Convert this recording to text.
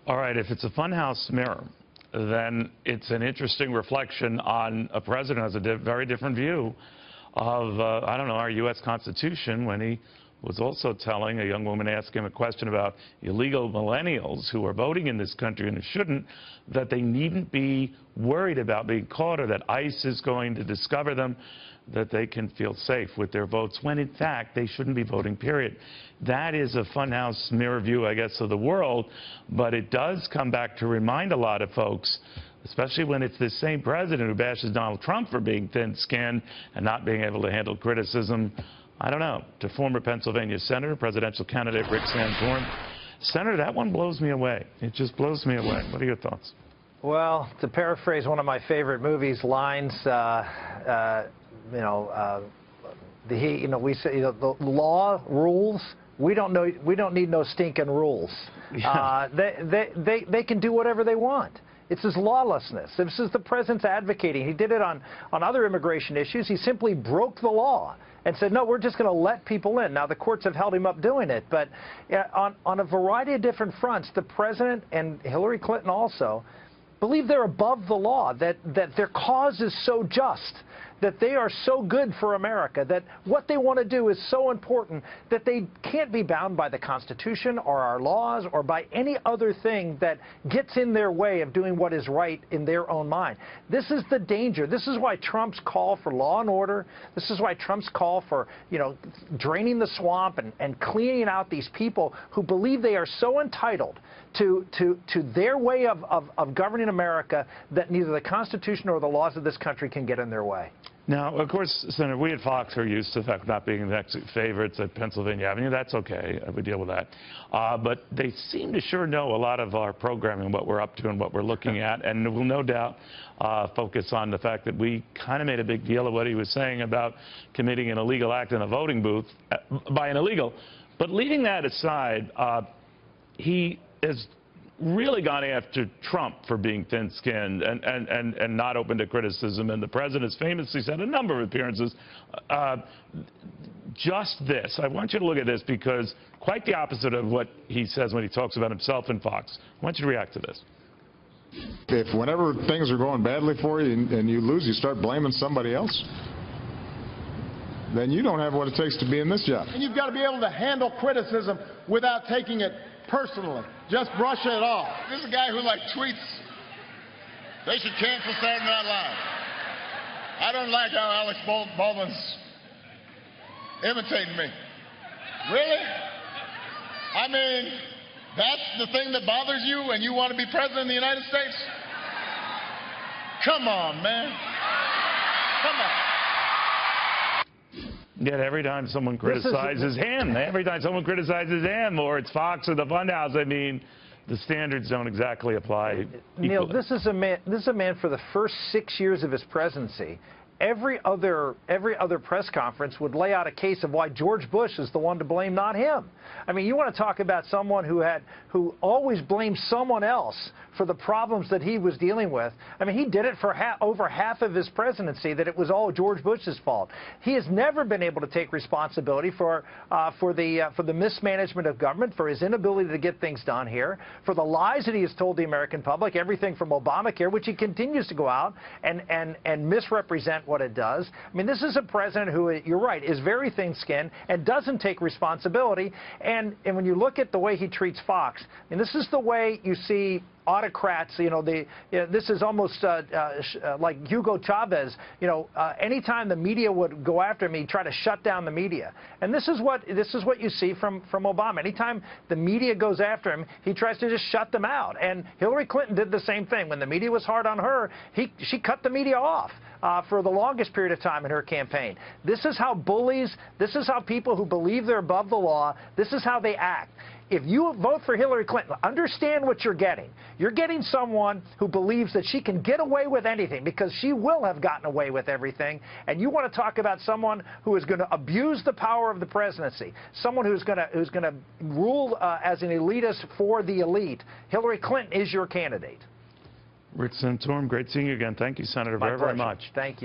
All right, if it's a funhouse mirror, then it's an interesting reflection on a president who has a very different view of, I don't know, our U.S. Constitution, when he was also telling a young woman, asking him a question about illegal millennials who are voting in this country and who shouldn't, that they needn't be worried about being caught or that ICE is going to discover them, that they can feel safe with their votes, when in fact they shouldn't be voting, period. That is a funhouse mirror view, I guess, of the world, but it does come back to remind a lot of folks, especially when it's this same president who bashes Donald Trump for being thin-skinned and not being able to handle criticism, I don't know, to former Pennsylvania Senator, Presidential Candidate Rick Santorum. Senator, that one blows me away. It just blows me away. What are your thoughts? Well, to paraphrase one of my favorite movies, lines, we say, the law rules. We don't need no stinking rules. Yeah. They can do whatever they want. It's his lawlessness. This is the president's advocating. He did it on other immigration issues. He simply broke the law and said, no, we're just going to let people in. Now, the courts have held him up doing it. But on a variety of different fronts, the president and Hillary Clinton also believe they're above the law, that their cause is so just, that they are so good for America, that what they want to do is so important that they can't be bound by the Constitution or our laws or by any other thing that gets in their way of doing what is right in their own mind. This is the danger. This is why Trump's call for law and order, this is why Trump's call for, draining the swamp and cleaning out these people who believe they are so entitled to their way of governing America that neither the Constitution or the laws of this country can get in their way. Now, of course, Senator, we at Fox are used to the fact not being the exit favorites at Pennsylvania Avenue. That's okay. We deal with that. But they seem to sure know a lot of our programming, what we're up to and what we're looking at, and will no doubt focus on the fact that we kind of made a big deal of what he was saying about committing an illegal act in a voting booth by an illegal. But leaving that aside, he has really gone after Trump for being thin-skinned and not open to criticism. And the president has famously said a number of appearances, just this. I want you to look at this, because quite the opposite of what he says when he talks about himself in Fox. I want you to react to this. If whenever things are going badly for you and you lose, you start blaming somebody else, then you don't have what it takes to be in this job. And you've got to be able to handle criticism without taking it personally. Just brush it off. This is a guy who tweets, they should cancel Saturday Night Live. I don't like how Alex Baldwin's imitating me. Really? I mean, that's the thing that bothers you and you want to be president of the United States? Come on, man. Come on. Yet every time someone criticizes him, or it's Fox or the Funhouse, I mean, the standards don't exactly apply equally. Neil, this is a man for the first 6 years of his presidency. Every other press conference would lay out a case of why George Bush is the one to blame, not him. I mean, you want to talk about someone who always blamed someone else for the problems that he was dealing with. I mean, he did it for over half of his presidency, that it was all George Bush's fault. He has never been able to take responsibility for the mismanagement of government, for his inability to get things done here, for the lies that he has told the American public, everything from Obamacare, which he continues to go out and misrepresent what it does. I mean, this is a president who, you're right, is very thin-skinned and doesn't take responsibility. And when you look at the way he treats Fox, and this is the way you see autocrats, this is almost like Hugo Chavez. Anytime the media would go after him, he'd try to shut down the media. And this is what you see from Obama. Anytime the media goes after him, he tries to just shut them out. And Hillary Clinton did the same thing. When the media was hard on her, she cut the media off for the longest period of time in her campaign. This is how bullies, this is how people who believe they're above the law, this is how they act. If you vote for Hillary Clinton, understand what you're getting. You're getting someone who believes that she can get away with anything, because she will have gotten away with everything. And you want to talk about someone who is going to abuse the power of the presidency, someone who's going to rule as an elitist for the elite. Hillary Clinton is your candidate. Rick Santorum, great seeing you again. Thank you, Senator, very much. Thank you.